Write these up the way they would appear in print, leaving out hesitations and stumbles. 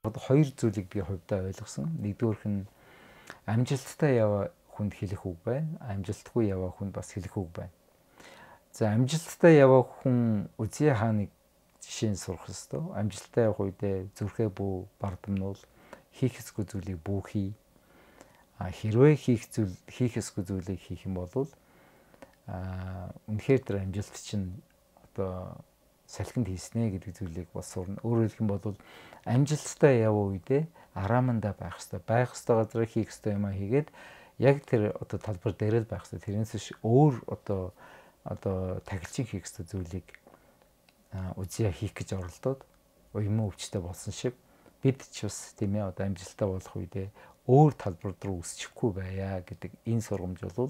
харахад хоёр зүйлийг би хувьдаа ойлгосон. Нэгдүгээрх нь амжилттай яваа хүнд хэлэх үг байна. Амжилтгүй яваа хүнд бас хэлэх үг байна. За амжилттай яваа хүн Үзий хааныг жишээ нь сурах ёстой. Амжилттай явах үедээ зүрхээ бүү бардамнуул, хийх ёсгүй зүйлийг бүү хий. Хэрвээ хийх ёсгүй зүйлийг хийх юм бол үнэхээр тэр амжилт чинь одоо салхинд хийснэ гэдэг зүйлийг бас сурна. Өөрөөр хэлэх юм бол амжилттай яваа үедээ араамандаа байх ёстой. Байх ёстой газар хийх ёстой юм хийгээд яг тэр одоо талбар дээр л байх ёстой. Тэрнээс биш өөр одоо тахилчин хийх ёстой зүйлийг Үзий хийх гэж оролдоод уян өвчтэй болсон шиг бид ч бас тийм ээ одоо амжилттай болох үедээ өөр талбар руу өсчихгүй байя гэдэг энэ сургамж бол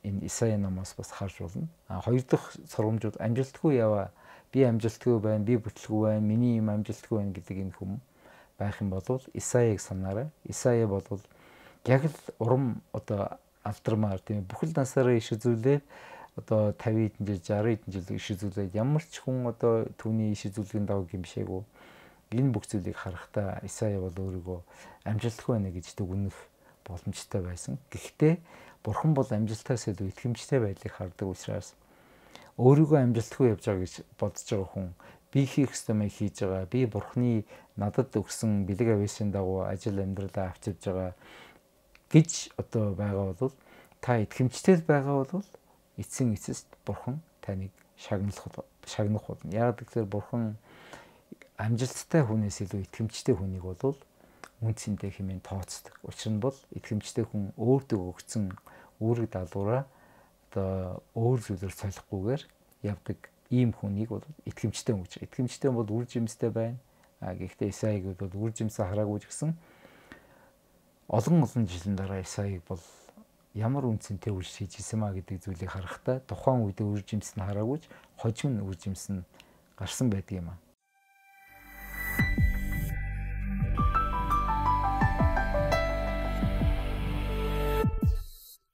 энэ Исая номоос бас харж болно. Хоёр дахь сургамжууд амжилтгүй яваа, би амжилтгүй байна, би бүтлгүй байна, миний юм амжилтгүй байна гэдэг энэ хүм байх юм бол Исаяыг санаарай. Исая бол яг л урам одоо алдармаар тийм бүхэл насаараа иш үзүүлээд одоо 50 хэдэн жил 60 хэдэн жил иш үзүүлээд ямар ч хүн одоо түүний иш үзүүлгийн дагуу гимшээгүй. Энэ бүх зүйлийг харахтаа Исая бол өөрийгөө амжилтгүй байна гэж дүгнэх боломжтой байсан. Гэхдээ Бурхан бол амжилтаас илүү итгэмжтэй байдлыг хардаг учраас өөрийгөө амжилтгүй явж байгаа гэж бодож байгаа хүн би хийх ёстойг хийж байгаа. Би Бурханы надад өгсөн бэлэг авьяасын дагуу ажил амьдралаа авчирж байгаа гэж одоо байгаа бол та итгэмжтэй байгаа бол эцсийн эцэст Бурхан таныг шагнах болно. Яг тэгэхээр Бурхан амжилттай хүнээс илүү итгэмжтэй хүнийг бол үнцэнтэй хэмээн тооцдог. Учир нь бол итгэмжтэй хүн өөртөө өгсөн үүрэг даалгавраа одоо өөр зүйлээр солихгүйгээр явдаг ийм хүнийг бол итгэмжтэй хүн гэж. Итгэмжтэй бол үр жимстэй байна. Гэхдээ Исаяг бол үр жимсээ хараагүй ч гэсэн олон жилийн дараа Исаяг бол ямар үнцэнтэй үр хийж исэн маа гэдэг зүйлийг харахтаа тухайн үед үр жимс нь хараагүй ч хожим нь үр жимс нь гарсан байдаг юм аа.